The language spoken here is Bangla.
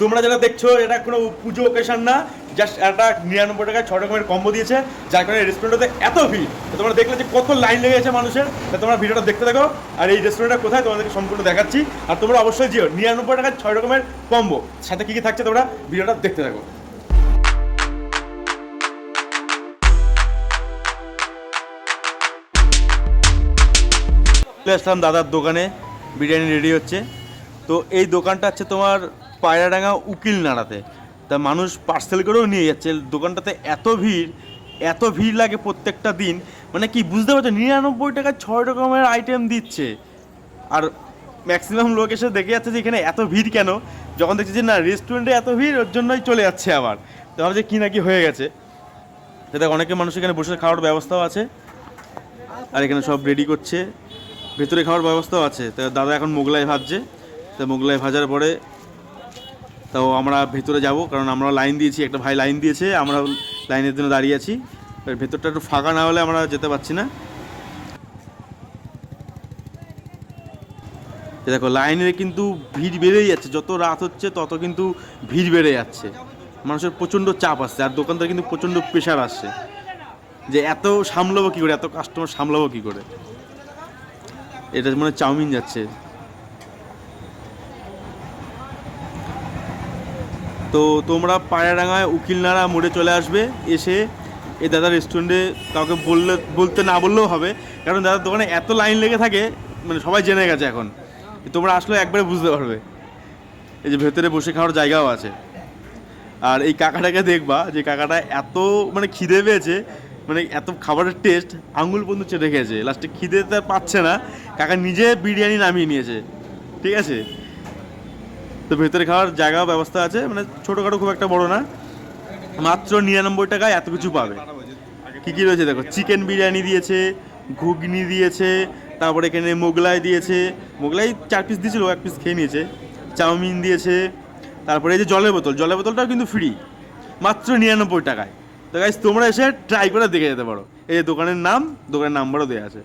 তোমরা যেটা দেখছো এটা কোনো পুজো ওকেশন না, জাস্ট একটা 99 টাকায় 6 রকমের কম্বো দিয়েছে, যার কারণে রেস্টুরেন্টে এত ভিড়। তো তোমরা দেখলে যে কত লাইন লেগে গেছে মানুষের। তো তোমরা ভিডিওটা দেখতে থাকো, আর এই রেস্টুরেন্টটা কোথায় তোমাদেরকে সম্পূর্ণ দেখাচ্ছি। আর তোমরা অবশ্যই যেও, 99 টাকায় 6 রকমের কম্বো, সাথে কী কী থাকছে তোমরা ভিডিওটা দেখতে থাকো। আসলাম দাদার দোকানে, বিরিয়ানি রেডি হচ্ছে। তো এই দোকানটা হচ্ছে তোমার পায়রাডাঙ্গা উকিল নাড়াতে। তা মানুষ পার্সেল করেও নিয়ে যাচ্ছে। দোকানটাতে এত ভিড় লাগে প্রত্যেকটা দিন, মানে কি বুঝতে পারছো, 99 টাকায় 6 রকমের আইটেম দিচ্ছে। আর ম্যাক্সিমাম লোক এসে দেখে যাচ্ছে যে এখানে এত ভিড় কেন। যখন দেখছি যে না রেস্টুরেন্টে এত ভিড়, ওর জন্যই চলে যাচ্ছে আবার। তো ভাবছি কি না কি হয়ে গেছে। তো অনেকে মানুষ এখানে বসে খাওয়ার ব্যবস্থাও আছে, আর এখানে সব রেডি করছে, ভেতরে খাওয়ার ব্যবস্থাও আছে। তো দাদা এখন মোগলাই ভাজছে। তো মোগলাই ভাজার পরে তো আমরা ভেতরে যাব, কারণ আমরা লাইন দিয়েছি, একটা ভাই লাইন দিয়েছে, আমরা লাইনের জন্য দাঁড়িয়ে আছি। ভেতরটা একটু ফাঁকা না হলে আমরা যেতে পারছি না। দেখো লাইনের কিন্তু ভিড় বেড়েই যাচ্ছে, যত রাত হচ্ছে তত কিন্তু ভিড় বেড়ে যাচ্ছে, মানুষের প্রচণ্ড চাপ আসছে, আর দোকানদার কিন্তু প্রচণ্ড প্রেশার আসছে যে এত সামলাবো কী করে, এত কাস্টমার সামলাবো কী করে। এটা মানে চাউমিন যাচ্ছে। তো তোমরা পায়রাডাঙ্গায় উকিলনাড়া মোড়ে চলে আসবে, এসে এই দাদার রেস্টুরেন্টে কাউকে বলতে না বললেও হবে, কারণ দাদার দোকানে এত লাইন লেগে থাকে, মানে সবাই জেনে গেছে এখন। তোমরা আসলে একবারে বুঝতে পারবে। এই যে ভেতরে বসে খাওয়ার জায়গাও আছে। আর এই কাকাটাকে দেখবা, যে কাকাটা এত মানে খিদে পেয়েছে, মানে এত খাবারের টেস্ট, আঙুল পর্যন্ত চেটে খেয়েছে, লাস্টে খিদে তার পাচ্ছে না, কাকা নিজে বিরিয়ানি নামিয়ে নিয়েছে। ঠিক আছে, তো ভেতরে খাওয়ার জায়গাও ব্যবস্থা আছে, মানে ছোটোখাটো, খুব একটা বড় না। মাত্র 99 টাকায় এত কিছু পাবে। কী কী রয়েছে দেখো, চিকেন বিরিয়ানি দিয়েছে, ঘুগনি দিয়েছে, তারপরে এখানে মোগলাই দিয়েছে, মোগলাই 4 পিস দিয়েছিল, 1 পিস খেয়ে নিয়েছে, চাউমিন দিয়েছে, তারপরে এই যে জলের বোতলটাও কিন্তু ফ্রি, মাত্র 99 টাকায়। তো গাইস তোমরা এসে ট্রাই করে দেখে যেতে পারো। এই যে দোকানের নাম্বারও দেওয়া আছে।